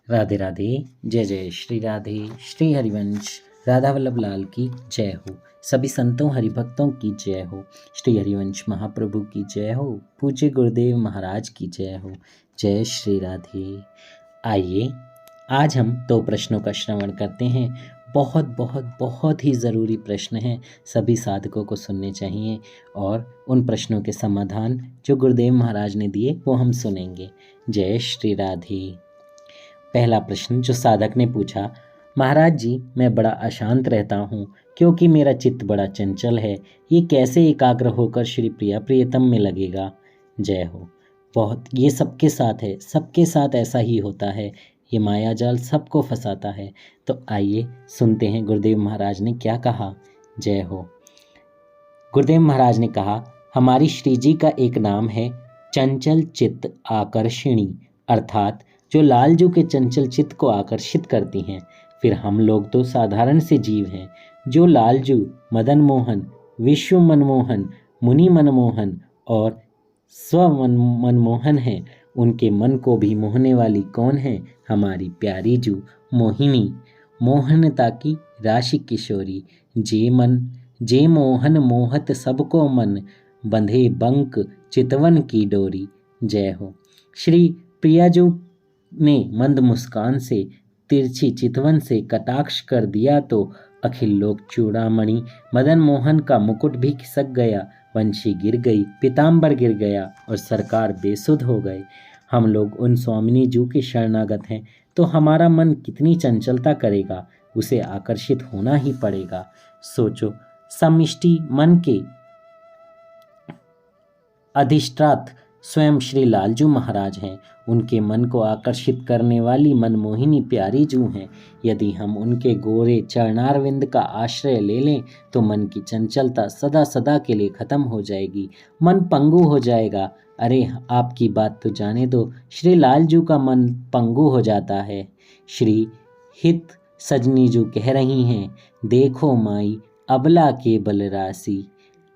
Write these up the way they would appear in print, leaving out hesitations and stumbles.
राधे राधे। जय जय श्री राधे। श्री हरिवंश राधा वल्लभ लाल की जय हो। सभी संतों हरिभक्तों की जय हो। श्री हरिवंश महाप्रभु की जय हो। पूज्य गुरुदेव महाराज की जय हो। जय श्री राधे। आइए आज हम 2 प्रश्नों का श्रवण करते हैं। बहुत बहुत बहुत ही ज़रूरी प्रश्न हैं, सभी साधकों को सुनने चाहिए और उन प्रश्नों के समाधान जो गुरुदेव महाराज ने दिए वो हम सुनेंगे। जय श्री राधे। पहला प्रश्न जो साधक ने पूछा, महाराज जी मैं बड़ा अशांत रहता हूँ क्योंकि मेरा चित्त बड़ा चंचल है, ये कैसे एकाग्र होकर श्री प्रिया प्रियतम में लगेगा। जय हो। बहुत ये सबके साथ है, सबके साथ ऐसा ही होता है, ये माया जाल सबको फंसाता है। तो आइए सुनते हैं गुरुदेव महाराज ने क्या कहा। जय हो। गुरुदेव महाराज ने कहा, हमारी श्री जी का एक नाम है चंचल चित्त आकर्षिणी, अर्थात जो लालजू के चंचल चित्त को आकर्षित करती हैं। फिर हम लोग तो साधारण से जीव हैं। जो लालजू, मदन मोहन, विश्व मनमोहन, मुनि मनमोहन और स्व मनमोहन हैं, उनके मन को भी मोहने वाली कौन है? हमारी प्यारी जू मोहिनी, मोहनता की राशि किशोरी। जे मोहन मोहत सबको मन, बंधे बंक चितवन की डोरी। जय हो। श्री प्रियाजू ने मंद मुस्कान से तिरछी चितवन से कटाक्ष कर दिया तो अखिल लोक चूड़ामणि मदन मोहन का मुकुट भी खिसक गया, वंशी गिर गई, पीताम्बर गिर गया और सरकार बेसुध हो गए। हम लोग उन स्वामिनी जू के शरणागत हैं, तो हमारा मन कितनी चंचलता करेगा, उसे आकर्षित होना ही पड़ेगा। सोचो, समिष्टि मन के अधिष्ठात्र स्वयं श्री लालजू महाराज हैं, उनके मन को आकर्षित करने वाली मनमोहिनी प्यारी जू हैं। यदि हम उनके गोरे चरणारविंद का आश्रय ले लें तो मन की चंचलता सदा सदा के लिए खत्म हो जाएगी, मन पंगु हो जाएगा। अरे आपकी बात तो जाने दो, श्री लालजू का मन पंगु हो जाता है। श्री हित सजनी जू कह रही हैं, देखो माई अबला के बलराशि,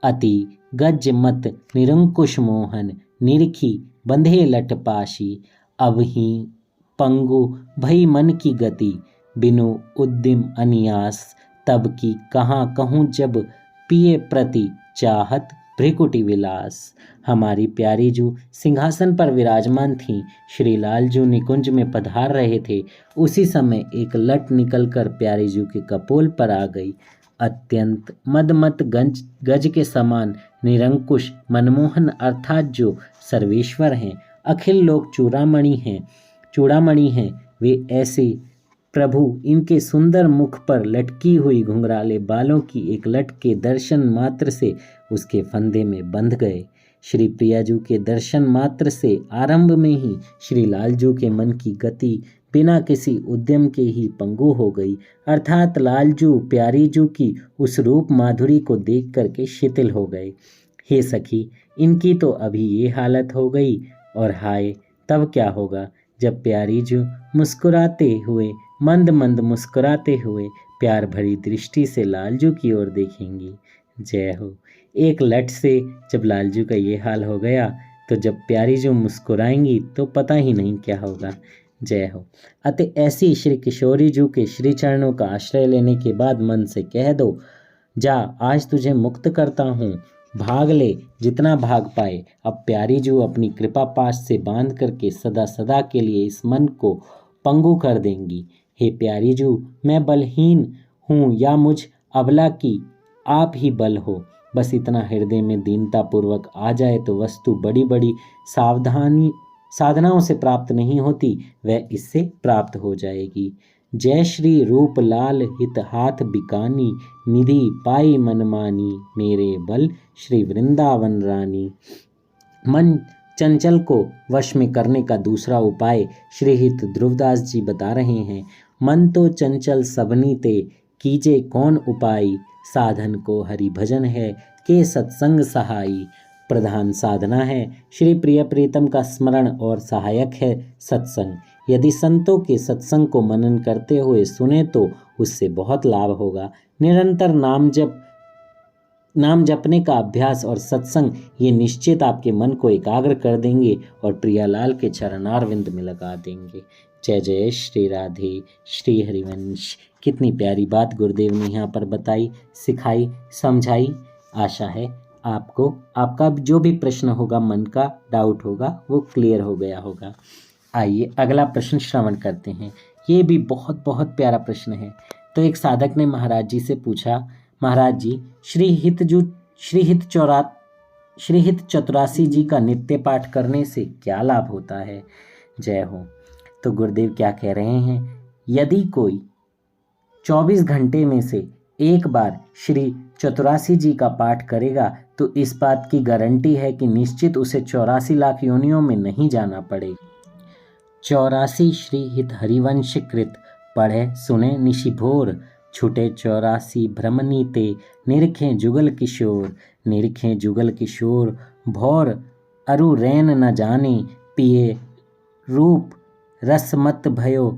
अति गज मत निरंकुश मोहन, निरखी बंधे लटपाशी। अब ही पंगु भई मन की गति, बिनु उद्यम अनियास, तब की कहाँ कहूँ जब पिए प्रति चाहत भ्रिकुटी विलास। हमारी प्यारी जू सिंहासन पर विराजमान थीं। श्री लालजू निकुंज में पधार रहे थे, उसी समय एक लट निकलकर प्यारी जू के कपोल पर आ गई। अत्यंत मदमत गज के समान निरंकुश मनमोहन, अर्थात जो सर्वेश्वर हैं, अखिल लोक चूड़ामणि हैं, वे ऐसे प्रभु इनके सुंदर मुख पर लटकी हुई घुंघराले बालों की एक लट के दर्शन मात्र से उसके फंदे में बंध गए। श्री प्रियाजू के दर्शन मात्र से आरंभ में ही श्री लालजू के मन की गति बिना किसी उद्यम के ही पंगु हो गई, अर्थात लालजू प्यारीजू की उस रूप माधुरी को देख करके शिथिल हो गए। हे सखी, इनकी तो अभी ये हालत हो गई, और हाय तब क्या होगा जब प्यारीजू मुस्कुराते हुए मंद मंद मुस्कुराते हुए प्यार भरी दृष्टि से लालजू की ओर देखेंगी। जय हो। एक लट से जब लालजू का ये हाल हो गया तो जब प्यारीजू मुस्कुराएंगी तो पता ही नहीं क्या होगा। जय हो। अतः ऐसी श्री किशोरी जू के श्री चरणों का आश्रय लेने के बाद मन से कह दो, जा आज तुझे मुक्त करता हूँ, भाग ले जितना भाग पाए। अब प्यारी जू अपनी कृपा पाश से बांध करके सदा सदा के लिए इस मन को पंगु कर देंगी। हे प्यारी जू, मैं बलहीन हूँ या मुझ अबला की आप ही बल हो, बस इतना हृदय में दीनता पूर्वक आ जाए तो वस्तु बड़ी बड़ी साधनाओं से प्राप्त नहीं होती, वह इससे प्राप्त हो जाएगी। जय श्री रूप लाल हित हाथ बिकानी, निधि पाई मनमानी, मेरे बल श्री वृंदावन रानी। मन चंचल को वश में करने का दूसरा उपाय श्री हित ध्रुवदास जी बता रहे हैं। मन तो चंचल सबनी ते, कीजे कौन उपाय, साधन को हरि भजन है के सत्संग सहाई। प्रधान साधना है श्री प्रिय प्रीतम का स्मरण और सहायक है सत्संग। यदि संतों के सत्संग को मनन करते हुए सुने तो उससे बहुत लाभ होगा। निरंतर नाम जपने का अभ्यास और सत्संग ये निश्चित आपके मन को एकाग्र कर देंगे और प्रियालाल के चरणारविंद में लगा देंगे। जय जय श्री राधे श्री हरिवंश। कितनी प्यारी बात गुरुदेव ने यहाँ पर बताई, सिखाई, समझाई। आशा है आपको आपका जो भी प्रश्न होगा, मन का डाउट होगा, वो क्लियर हो गया होगा। आइए अगला प्रश्न श्रवण करते हैं। ये भी बहुत बहुत प्यारा प्रश्न है। तो एक साधक ने महाराज जी से पूछा, महाराज जी श्री हित चतुरासी जी का नित्य पाठ करने से क्या लाभ होता है? जय हो। तो गुरुदेव क्या कह रहे हैं, यदि कोई 24 घंटे में से एक बार श्री चतुरासी जी का पाठ करेगा तो इस बात की गारंटी है कि निश्चित उसे 84 लाख योनियों में नहीं जाना पड़ेगा। 84 श्री हित हरिवंश कृत पढ़े सुने निशिभोर, छुटे 84 भ्रमनीते निरखें जुगल किशोर। निरखें जुगल किशोर भौर अरु रैन न जाने, पिए रूप रस मत भयो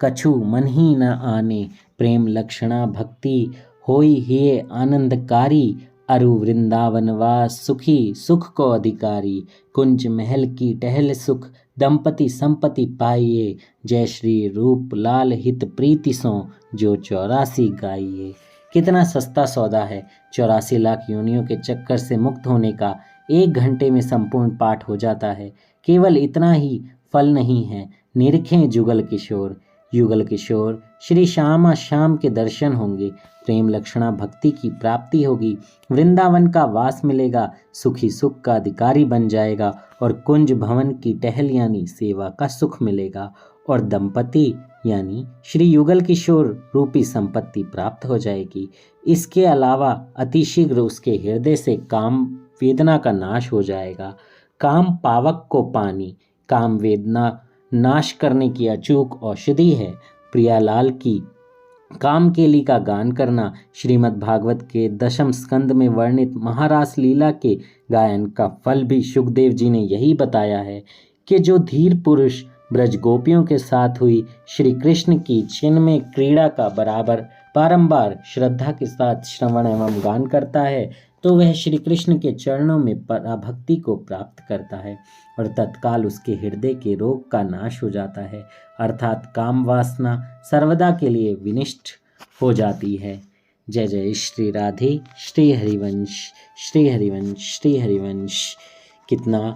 कछु मन ही न आने। प्रेम लक्षणा भक्ति होई हिये आनंदकारी, अरु वृंदावन वास सुखी सुख को अधिकारी। कुंज महल की टहल सुख दंपति संपत्ति पाइए, जय श्री रूप लाल हित प्रीति सो जो 84 गाइए। कितना सस्ता सौदा है 84 लाख योनियों के चक्कर से मुक्त होने का। 1 घंटे में संपूर्ण पाठ हो जाता है। केवल इतना ही फल नहीं है, निरखें जुगल किशोर, युगल किशोर श्री श्यामा श्याम के दर्शन होंगे, प्रेम लक्षणा भक्ति की प्राप्ति होगी, वृंदावन का वास मिलेगा, सुखी सुख का अधिकारी बन जाएगा और कुंज भवन की टहल यानी सेवा का सुख मिलेगा और दंपति यानी श्री युगल किशोर रूपी संपत्ति प्राप्त हो जाएगी। इसके अलावा अतिशीघ्र उसके हृदय से काम वेदना का नाश हो जाएगा। काम पावक को पानी, काम वेदना नाश करने की अचूक औषधि है। प्रियालाल की कामकेली का गान करना श्रीमद् भागवत के 10वें स्कंद में वर्णित महारास लीला के गायन का फल भी सुखदेव जी ने यही बताया है कि जो धीर पुरुष ब्रज गोपियों के साथ हुई श्री कृष्ण की चिन्मय क्रीड़ा का बराबर बारंबार श्रद्धा के साथ श्रवण एवं गान करता है तो वह श्री कृष्ण के चरणों में पराभक्ति को प्राप्त करता है और तत्काल उसके हृदय के रोग का नाश हो जाता है, अर्थात काम वासना सर्वदा के लिए विनिष्ट हो जाती है। जय जय श्री राधे श्री हरिवंश श्री हरिवंश श्री हरिवंश। कितना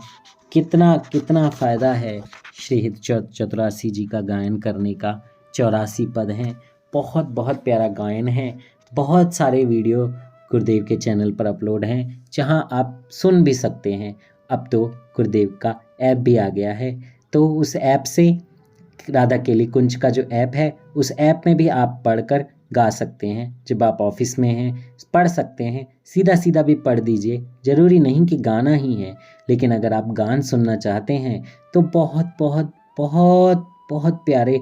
कितना कितना फायदा है श्री हित चतुरासी जी का गायन करने का। 84 पद हैं, बहुत बहुत प्यारा गायन है। बहुत सारे वीडियो गुरुदेव के चैनल पर अपलोड हैं जहां आप सुन भी सकते हैं। अब तो गुरुदेव का ऐप भी आ गया है, तो उस ऐप से राधा केली कुंज का जो ऐप है उस ऐप में भी आप पढ़कर गा सकते हैं। जब आप ऑफिस में हैं पढ़ सकते हैं, सीधा सीधा भी पढ़ दीजिए, ज़रूरी नहीं कि गाना ही है। लेकिन अगर आप गान सुनना चाहते हैं तो बहुत बहुत बहुत बहुत प्यारे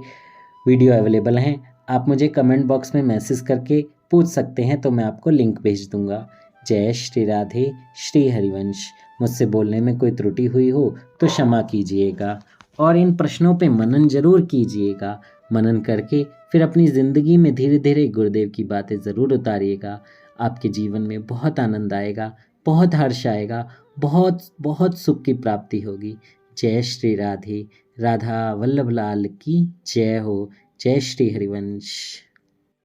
वीडियो अवेलेबल हैं। आप मुझे कमेंट बॉक्स में मैसेज करके पूछ सकते हैं तो मैं आपको लिंक भेज दूंगा। जय श्री राधे श्री हरिवंश। मुझसे बोलने में कोई त्रुटि हुई हो तो क्षमा कीजिएगा और इन प्रश्नों पे मनन जरूर कीजिएगा। मनन करके फिर अपनी ज़िंदगी में धीरे धीरे गुरुदेव की बातें ज़रूर उतारिएगा। आपके जीवन में बहुत आनंद आएगा, बहुत हर्ष आएगा, बहुत बहुत सुख की प्राप्ति होगी। जय श्री राधे, राधा वल्लभ लाल की जय हो। जय श्री हरिवंश।